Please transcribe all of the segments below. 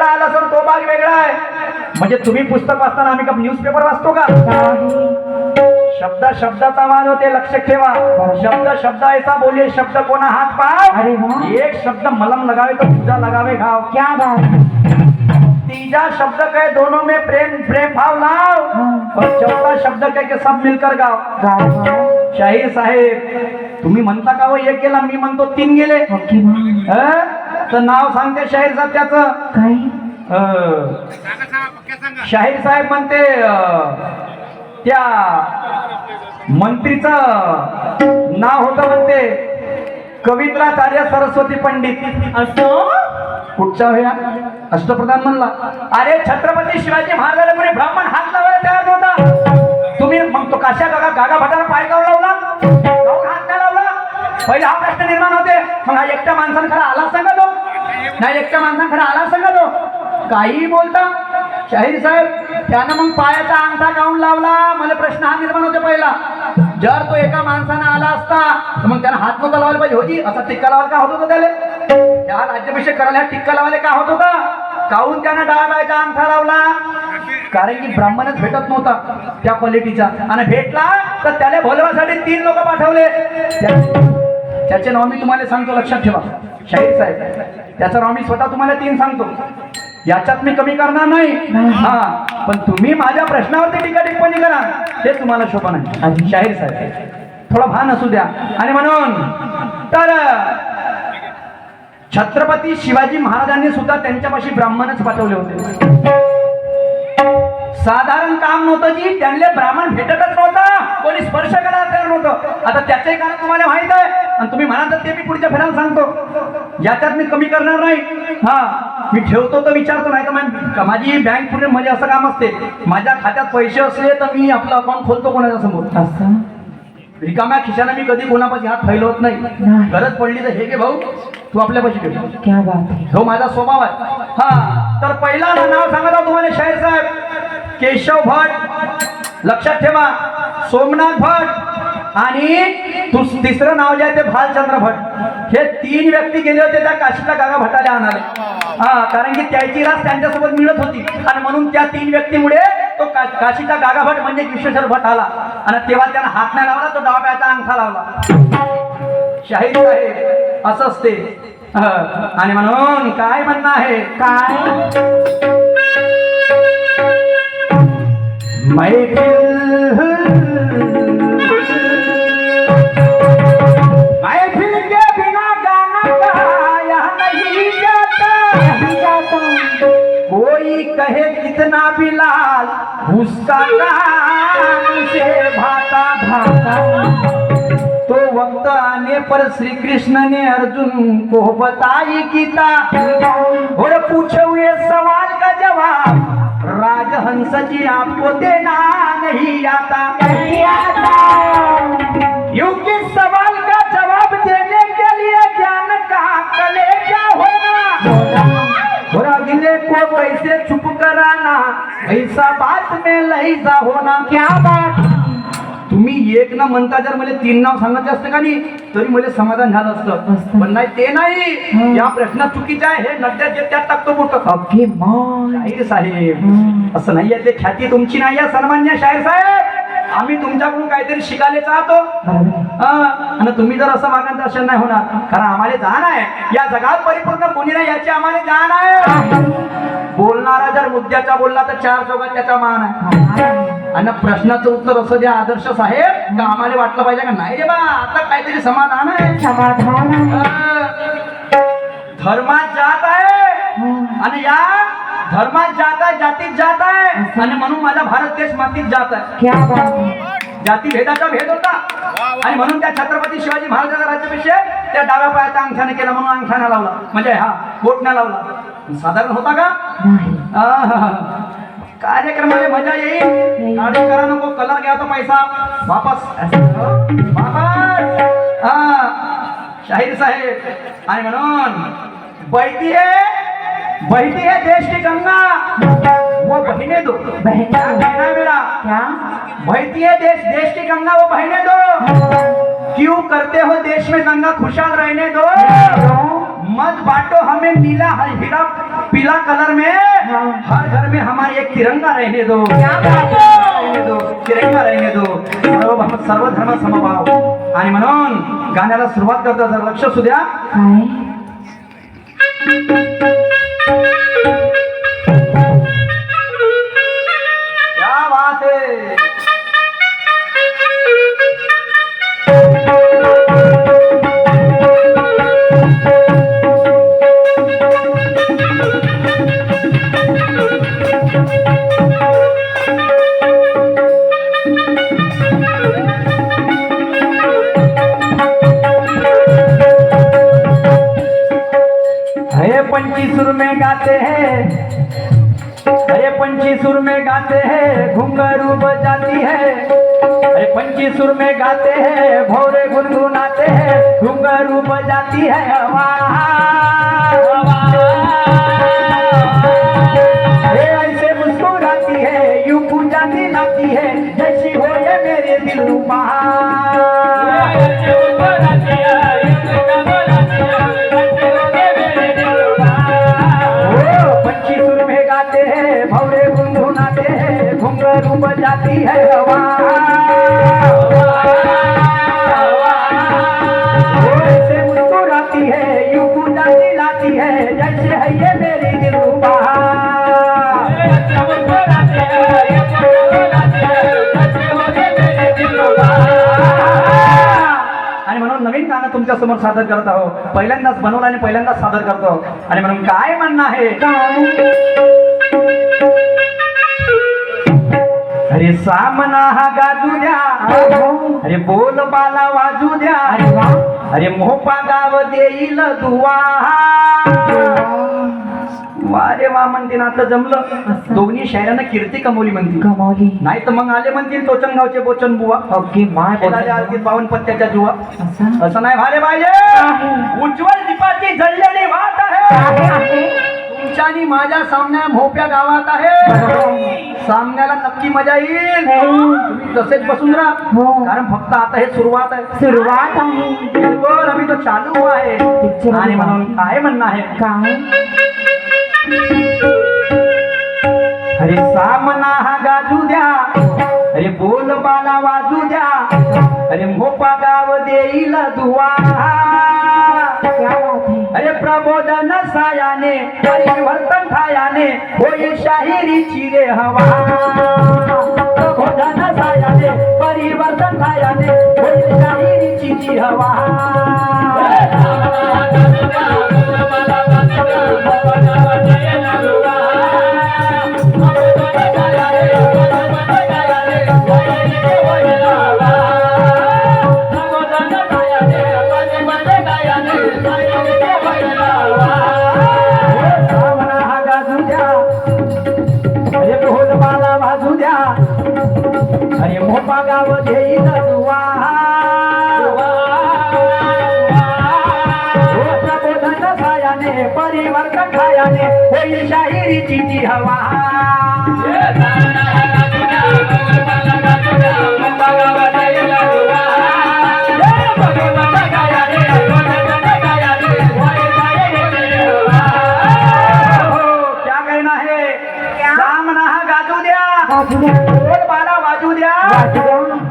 आला असेल तो भाग वेगळा आहे. म्हणजे तुम्ही पुस्तक वाचताना आम्ही का न्यूजपेपर वाचतो का? शब्द शब्दाचा मान होते, लक्ष ठेवा. शब्द शब्द ऐसा बोलिए, शब्द कोणा हात पाव. अरे वाह. एक शब्द मलम लगावे तो दूसरा लगावे घाव. क्या बात. तीजा शब्द कहे दोनों में प्रेम प्रेम भाव लाओ. और चौथा शब्द कहे के सब मिलकर गाओ. शाहीर साहेब तुम्ही म्हणता का हो एक गेला, मी म्हणतो 3 गेले. तर नाव सांगते शाहीर साहेब त्याचं काय. शाहीर साहेब म्हणते त्या मंत्रीचं नाव होतं म्हणते कवींद्राचार्य सरस्वती पंडित. असं कुठच्या होया अष्टप्रधान म्हणला. अरे छत्रपती शिवाजी महाराजांना कोणी ब्राह्मण हात लावायला तयार नव्हता. तुम्ही मग तो काशा गागा भटाला पाय गाव लावला, काऊन हात नाही लावला? पहिले हा प्रश्न निर्माण होते. मग हा एकट्या माणसानं खरा आला सांगा तो, नाही एकट्या माणसानं खरा आला सांगा तो. काही बोलता शाहीर साहेब. त्यानं मग पायाचा अंगठा काऊन लावला? मला प्रश्न हा निर्माण होते पहिला. जर तो एका माणसानं आला असता तर मग त्यानं हात नव्हता लावायला पाहिजे होती. असा टिक्का लावायला का होत होता त्याला? त्या राज्याभिषेक करायला टिक्का लावायला का होत होता? काऊन त्यानं डाव्या पायाचा अंगठा लावला? कारण की ब्राह्मणच भेटत नव्हता त्या क्वालिटीचा, आणि भेटला तर त्याला बोलवासाठी 3 लोक पाठवले. त्याचे नाव मी तुम्हाला सांगतो, लक्षात ठेवा शाहीर साहेब. त्याचं नाव मी स्वतः तुम्हाला 3 सांगतो, याच्यात मी कमी करणार नाही. हा, पण तुम्ही माझ्या प्रश्नावरती टीका टिप्पणी करा ते तुम्हाला शोभा नाही. शाहीर साहेब थोडा भान असू द्या. आणि म्हणून तर छत्रपती शिवाजी महाराजांनी सुद्धा त्यांच्यापाशी ब्राह्मणच पाठवले होते. साधारण काम नव्हतं की त्यांना ब्राह्मण भेटतच नव्हता, कोणी स्पर्श करायला तयार नव्हतं. आता त्याचंही कारण तुम्हाला माहित आहे, आणि तुम्ही म्हणाल तर ते मी पुढच्या फेऱ्याला सांगतो. याच्यात मी कमी करणार नाही. हा, मी ठेवतो तर विचारतो, नाही तर माझी बँक पुढे म्हणजे असं काम असते, माझ्या खात्यात पैसे असले तर मी आपलं अकाउंट खोलतो कोणाच्या समोर. रिकाम्या खिशाने मी कधी कोणापाशी हात फैलवत नाही. गरज पडली तर हे घे भाऊ, तू आपल्यापाशी ठेव. क्या बात. हो माझा स्वभाव आहे. हा, तर पहिला नाव सांगत आहोत तुम्हाला शाहीर साहेब. केशव भट, लक्षात ठेवा, सोमनाथ भट, आणि तिसरं नाव जे आहे ते भालचंद्र भट. हे 3 व्यक्ती गेले होते त्या काशीला गागा भटाला आणाले. हा, कारण की त्याची रास त्यांच्यासोबत मिळत होती, आणि म्हणून त्या 3 व्यक्तीमुळे तो काशीचा गागा भट म्हणजे विश्वेश्वर भट आला. आणि तेव्हा त्यानं हात नाही लावला, तो डावा पायाचा अंगठा लावला. शाहीर साहेब असं असते. आणि म्हणून काय म्हणणं आहे काय, महफिल के बिना गाना गाया नहीं जाता. कोई कहे कितना भी लाल उसका काम से भाता भाता. तो वक्त आने पर श्री कृष्ण ने अर्जुन को बताई गीता. और पूछे हुए सवाल का जवाब राजहंस जी आपको देना नहीं आता. क्योंकि सवाल का जवाब देने के लिए ज्ञान का कलेजा होना, और अगले को कैसे चुप कराना, ऐसा बात में लहजा होना. क्या बात. तुम्ही एक ना म्हणता जर मला 3 नाव सांगायचे असते का नाही तरी मला समाधान झालं असतं, पण नाही ते नाही. या प्रश्नात चुकीचं आहे, हे नद्यात जे त्यात टाकतो कुठं. शाहीर साहेब असं नाही आहे, ते ख्याती तुमची नाही आहे सन्मान्य शाहीर साहेब. आम्ही तुमच्याकडून काहीतरी शिकायला चाहतो, आणि तुम्ही जर असं वागाल तर असं नाही होणार. कारण आम्हाला जाण आहे या जगात परिपूर्ण कोणी नाही याची आम्हाला जाण आहे. बोलणारा जर मुद्द्याचा बोलला तर 4 चौघात त्याचा मान आहे. आणि प्रश्नाचं उत्तर असं द्या आदर्श साहेब का आम्हाला वाटलं पाहिजे का नाही रे बा आता काहीतरी समाधान आहे. धर्मात जात आहे, आणि या धर्मात जात आहे, जातीत जात आहे, आणि म्हणून माझा भारत देश मातीत जात आहे. जाती भेदाचा भेद होता, आणि म्हणून त्या छत्रपती शिवाजी महाराजांचा राज्याभिषेक त्या डाव्या पायाच्या अंगठ्याने केला, म्हणून अंगठ्याने लावला, म्हणजे हा बोटने लावला. साधारण होता का? कार्यक्रमाला मजा येईल. काढून करा नको, कलर घ्या तो पैसा वापस वापस. शाहीर साहेब. आणि म्हणून बहती है देश की गंगा वो बहने दो. बहना मेरा क्या बहती है देश की गंगा वो बहने दो. क्यों करते हो देश में दंगा, खुशहाल रहने दो. मत बांटो हमें नीला हीरा पीला कलर में हाँ। हर घर में हमारे एक तिरंगा रहने दो, क्या बात है? रहने दो, तिरंगा रहने दो, सर्व धर्म समभाव. आणि म्हणून गाण्याला सुरुवात करतो, जरा लक्ष असू द्या. काय? क्या बात है. अरे पंची सुर में गाते हैं, अरे पंची सुर में गाते हैं, घुंघरू बजाती है. अरे पंची सुर में गाते हैं, भौरे गुनगुनाते हैं, घुंघरू बजाती है हवा. ये ऐसे मुस्कुराती है, यूं पूजा दिलाती है, जैसी हो ये मेरे दिलरुबा. पंछी सुर में गाते हैं, भौरे गुनगुनाते हैं, घुंघरू बजाती है हवा. ऐसे मुस्कुराती है, यूं पूजा दिलाती है, जैसे है ये मेरी दिलरुबा. आणि म्हणून नवीन गाणं तुमच्या समोर सादर करत आहोत. पहिल्यांदाच बनवलं आणि पहिल्यांदाच सादर करतो. आणि म्हणून काय म्हणणं आहे? अरे सामना हा गाजू द्या, अरे बोल बाला वाजू द्या, अरे मोहपा गाव देईल दुवा. वा रे वा म्हणते ना, आता जमलं. दोन्ही शायरांना कीर्ती कमवली म्हणते. कमावली. नाही तर मग आले म्हणतील टोचनगावचे बोचन बुवा, ओके माय आलतील 52 पत्त्याच्या जुवा. असं असं नाही व्हायला पाहिजे. उज्ज्वल दीपाची जळलेली वाट आहे, तुमच्यानी माझ्या सामन्या मोप्या गावात आहे. सामन्याला नक्की मजा येईल. तुम्ही तसेच बसून राहा, हो. कारण फक्त आता हे सुरुवात आहे. सुरुवात आहे. बिलकुल अभी तो चालू आहे. पिक्चर आणि म्हणून काय म्हणणं आहे? काय? अरे सामना हा गाजू द्या, अरे बोल बाला वाजू द्या, अरे मोपा गाव देईल दुवा. क्या बात है? अरे प्रबोधन सायाने, परिवर्तन ठायाने, होईल शाहिरीची रे हवा. प्रबोधन सायाने, परिवर्तन ठायाने, होईल शाहिरीची जी हवा. अरे मोपा गाव देईल दुवा. प्रबोधन सायाने, परिवर्तन ठायाने, होईल शाहिरीची जी हवा. क्या कहना है? सामना हा गाजू द्या, बोल बाला वाजू द्या,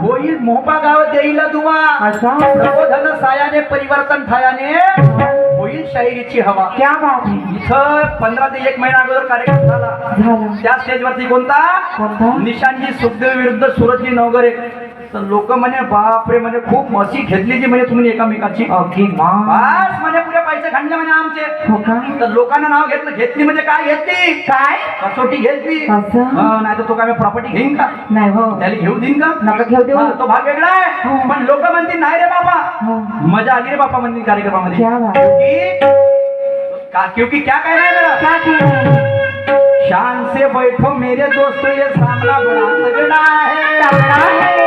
होईल मोपा गाव देईल दुवा. प्रबोधन सायाने, परिवर्तन ठायाने, होईल शाहिरीची हवा. क्या बात है? इथं 15 ते 1 महिना अगोदर कार्यक्रम झाला. झाला. त्या स्टेजवरती कोणता? कोणता? निशांजी सुखदेव विरुद्ध सूरजजी नवगरे. तर लोक म्हणे बापरे, म्हणे खूप मसी घेतली जी म्हणे तुम्ही एकामेकाची. ओके मा. बस म्हणे पुरे पैसे खंडले म्हणे आमचे. हो का? तर लोकांना नाव घेतलं. घेतली म्हणजे काय घेतली? काय? कसोटी घेतली. असं? नाही तर तो काय प्रॉपर्टी घेईन का? नाही हो. त्याला घेऊ देईन का? नका घेऊ देऊ. हा, तो भाग वेगळा आहे. हो. पण लोक म्हणतील नाही रे बाबा, हो. मजा आली रे बापा म्हणतील कार्यक्रमामध्ये. क्या बात? क्योंकि क्या कहना है मेरा? क्या कहना है? शान से बैठो मेरे दोस्त, ये सामना बड़ा तगड़ा है. तगड़ा है.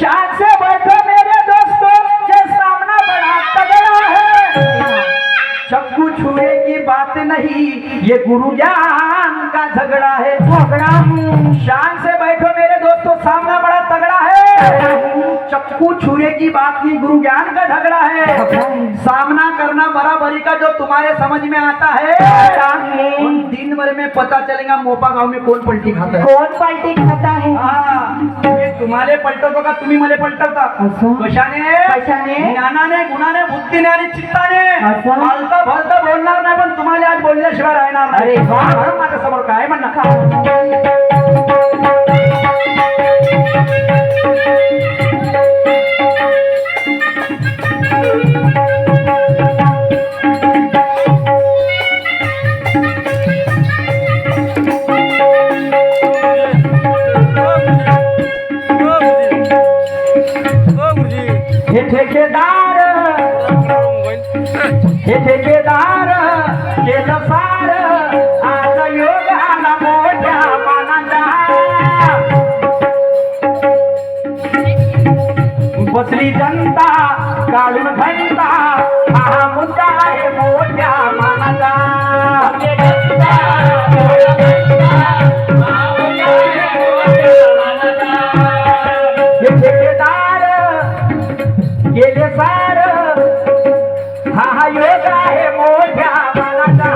शान से बैठो मेरे दोस्तों, ये सामना बड़ा तगड़ा है. चक्कू छुए की बात नहीं, ये गुरु ज्ञान का झगड़ा है. झगड़ा है. शान से बैठो मेरे दोस्तों, सामना बड़ा तगड़ा है. चक्कू छुरे की बात नहीं, गुरु ज्ञान का झगड़ा है। सामना करना बराबरी का जो तुम्हारे समझ में आता है, आता है। उन दिन भर में पता चलेगा मोपा गांव में कौन पलटी खाता है। कोण पलटी खाता है? मी तुम्हाला पलटवतो का तुम्ही मला पलटवता? असं? कशाने? कशाने? ज्ञानाने, गुणाने, बुद्धीने आणि चित्ताने. असं? फालतं भलतं बोलणार नाही, पण तुम्हाला आज बोलल्याशिवाय राहणार नाही. अरे वा. म्हणून माझ्या समोर काय म्हणणार? हे ठेकेदार, हे ठेकेदार केलं फार, आज योग आला मोठ्या मानाचा. बसली जनता काढून घंटा, हा मुद्दा आहे मोठ्या मानाचा. हे ठेकेदार गेले सार, हा योग आहे मोठ्या मानाचा.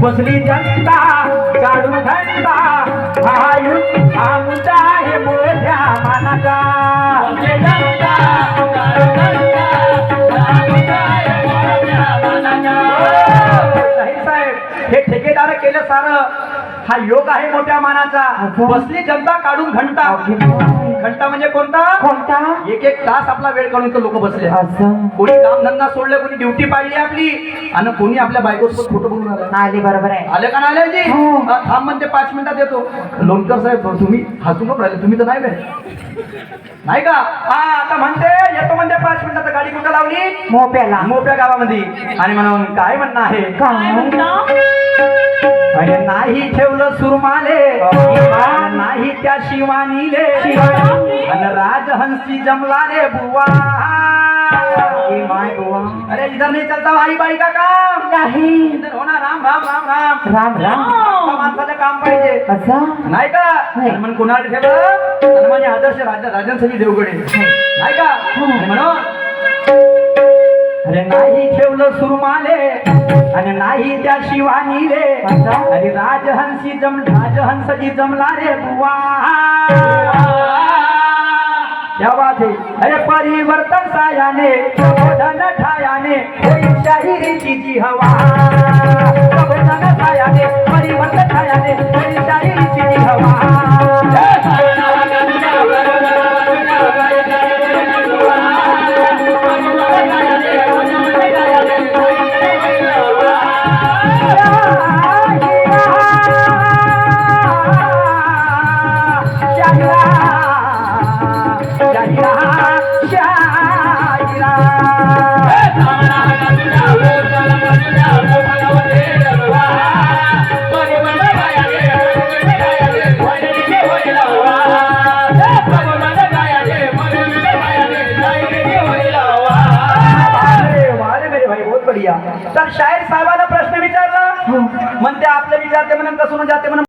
बसली जनता काढून घंटा, हा मुद्दा आहे मोठ्या मानाचा. साहेब, हे ठेकेदार केलं सारं, हा योग आहे मोठ्या मानाचा. बसली जनता काढून घंटा. घंटा म्हणजे कोणता? कोणता? एक एक तास आपला वेळ काढून तो लोक बसले. असं? कोणी काम धंदा सोडले, कोणी ड्युटी पाडली आपली, आणि कोणी आपल्या बायकोसोबत फोटो बनवून आला. आले, बरोबर आहे. आले का नाही आले जी? हो. थांब म्हणते 5 मिनिटात येतो. लोणकर साहेब तुम्ही हसून राहिले, तुम्ही तर नाही बे, नाही का? हा आता म्हणते येतो, म्हणते 5 मिनिटात. गाडी कुठं लावली? मोप्याला. मोठ्या गावामध्ये. आणि म्हणून काय म्हणणं आहे? काय? अरे नाही ठेवलं सुरमाले, नाही त्या शिवानीले, आणि राजहंसी जमला रे बुवा. अरे इधर नाही चलता भाई बाई का काम नाही. इधर हो ना. राम राम राम राम राम राम. आता माणसाचं काम पाहिजे, असं? नाही का? नाही. आणि म्हणून कोणाला ठेवलं? आणि म्हणजे आदर्श राजनसरी देवगडे, नाही का? आणि म्हणून अरे नाही ठेवलं सुरमाले, आणि नाही त्या शिवानीले, आणि राजहंसी जमला रे बुवा. क्या बात है? अरे परिवर्तन सायाने, प्रबोधन ठायाने, होईल शाहिरीची जी हवा. प्रबोधन सायाने, परिवर्तन ठायाने, होईल शाहिरीची जी हवा. तर शाहीर साहेबांना प्रश्न विचारला, म्हणते आपले विचारते म्हणून कसून जाते म्हणून